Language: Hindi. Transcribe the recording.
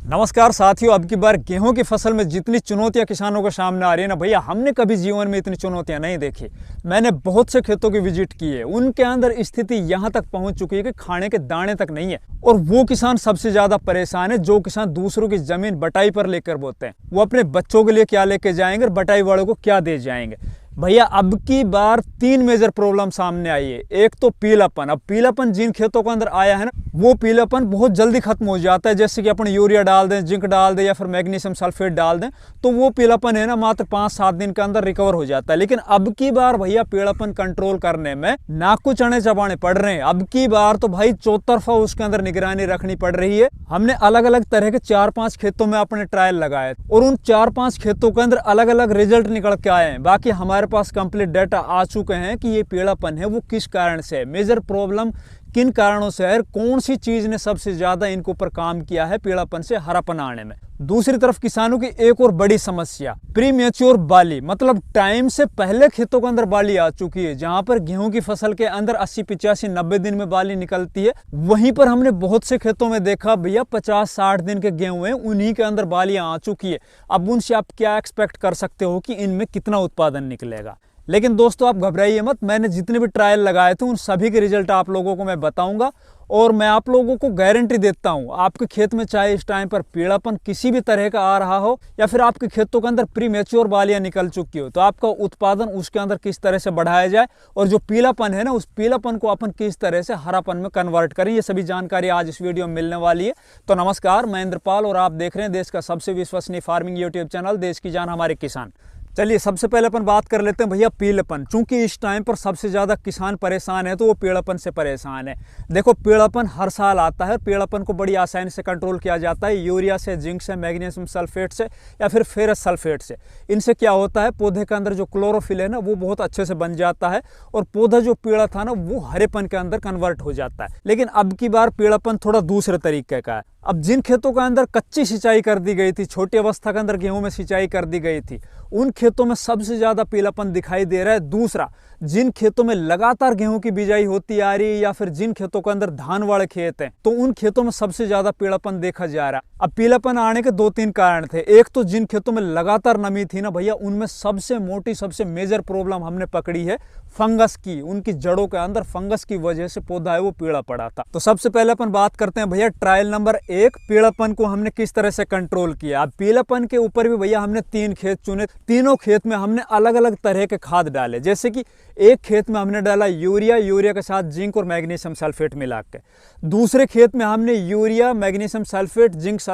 नमस्कार साथियों, अब की बार गेहूं की फसल में जितनी चुनौतियां किसानों के सामने आ रही है ना भैया, हमने कभी जीवन में इतनी चुनौतियां नहीं देखी। मैंने बहुत से खेतों की विजिट की है, उनके अंदर स्थिति यहां तक पहुंच चुकी है कि खाने के दाने तक नहीं है। और वो किसान सबसे ज्यादा परेशान है जो किसान दूसरों की जमीन बटाई पर लेकर बोते हैं। वो अपने बच्चों के लिए क्या लेके जाएंगे और बटाई वालों को क्या दे जाएंगे। भैया अब की बार 3 मेजर प्रॉब्लम सामने आई है। एक तो पीलापन। अब पीलापन जिन खेतों के अंदर आया है ना, वो पीलापन बहुत जल्दी खत्म हो जाता है। जैसे कि अपन यूरिया डाल दें, जिंक डाल दें या फिर मैग्नीशियम सल्फेट डाल दें, तो वो पीलापन है ना मात्र 5-7 दिन के अंदर रिकवर हो जाता है। लेकिन अब की बार भैया पीलापन कंट्रोल करने में नाकू चने चबाने पड़ रहे हैं। अब की बार तो भाई चौतरफा उसके अंदर निगरानी रखनी पड़ रही है। हमने अलग अलग तरह के 4-5 खेतों में अपने ट्रायल लगाए और उन 4-5 खेतों के अंदर अलग अलग रिजल्ट निकल के आए हैं। बाकी हमारे पास कंप्लीट डाटा आ चुके हैं कि ये पीलापन है वो किस कारण से है, मेजर प्रॉब्लम किन कारणों से है, कौन सी चीज ने सबसे ज्यादा इनके ऊपर काम किया है पीलापन से हरापन आने में। दूसरी तरफ किसानों की एक और बड़ी समस्या प्रीमेच्योर बाली, मतलब टाइम से पहले खेतों के अंदर बाली आ चुकी है। जहां पर गेहूं की फसल के अंदर 80-85-90 दिन में बाली निकलती है, वहीं पर हमने बहुत से खेतों में देखा भैया 50-60 दिन के गेहूं हैं, उन्हीं के अंदर बालियां आ चुकी है। अब उनसे आप क्या एक्सपेक्ट कर सकते हो कि इनमें कितना उत्पादन निकलेगा। लेकिन दोस्तों आप घबराइए मत, मैंने जितने भी ट्रायल लगाए थे उन सभी के रिजल्ट आप लोगों को मैं बताऊंगा। और मैं आप लोगों को गारंटी देता हूं, आपके खेत में चाहे इस टाइम पर पीलापन किसी भी तरह का आ रहा हो या फिर आपके खेतों के अंदर प्रीमेच्योर बालियां निकल चुकी हो, तो आपका उत्पादन उसके अंदर किस तरह से बढ़ाया जाए और जो पीलापन है ना, उस पीलापन को अपन किस तरह से हरापन में कन्वर्ट करें, ये सभी जानकारी आज इस वीडियो में मिलने वाली है। तो नमस्कार, मैं इंद्रपाल और आप देख रहे हैं देश का सबसे विश्वसनीय फार्मिंग यूट्यूब चैनल देश की जान हमारे किसान। चलिए सबसे पहले अपन बात कर लेते हैं भैया पीलापन। चूंकि इस टाइम पर सबसे ज्यादा किसान परेशान है तो वो पीलापन से परेशान है। देखो पीलापन हर साल आता है, पीलापन को बड़ी आसानी से कंट्रोल किया जाता है यूरिया से, जिंक से, मैग्नीशियम सल्फेट से या फिर फेरस सल्फेट से। इनसे क्या होता है, पौधे के अंदर जो क्लोरोफिल है ना वो बहुत अच्छे से बन जाता है और पौधा जो पीला था ना वो हरेपन के अंदर कन्वर्ट हो जाता है। लेकिन अब की बार पीलापन थोड़ा दूसरे तरीके का है। अब जिन खेतों के अंदर कच्ची सिंचाई कर दी गई थी, छोटी अवस्था के अंदर गेहूं में सिंचाई कर दी गई थी, उन खेतों में सबसे ज्यादा पीलापन दिखाई दे रहा है। दूसरा, जिन खेतों में लगातार गेहूं की बिजाई होती आ रही है या फिर जिन खेतों के अंदर धान वाले खेत हैं, तो उन खेतों में सबसे ज्यादा पीलापन देखा जा रहा है। अब पीलापन आने के 2-3 कारण थे। एक तो जिन खेतों में लगातार नमी थी ना भैया, उनमें सबसे मोटी, सबसे मेजर प्रॉब्लम हमने पकड़ी है फंगस की। उनकी जड़ों के अंदर फंगस की वजह से पौधा है वो पीला पड़ा था। तो सबसे पहले अपन बात करते हैं भैया ट्रायल नंबर 1, पीलापन को हमने किस तरह से कंट्रोल किया। अब पीलापन के ऊपर भी भैया हमने 3 खेत चुने। तीनों खेत में हमने अलग अलग तरह के खाद डाले। जैसे कि एक खेत में हमने डाला यूरिया के साथ जिंक और मैग्नीशियम सल्फेट मिला के। दूसरे खेत में हमने urea, magnesium sulphate, zinc sulphate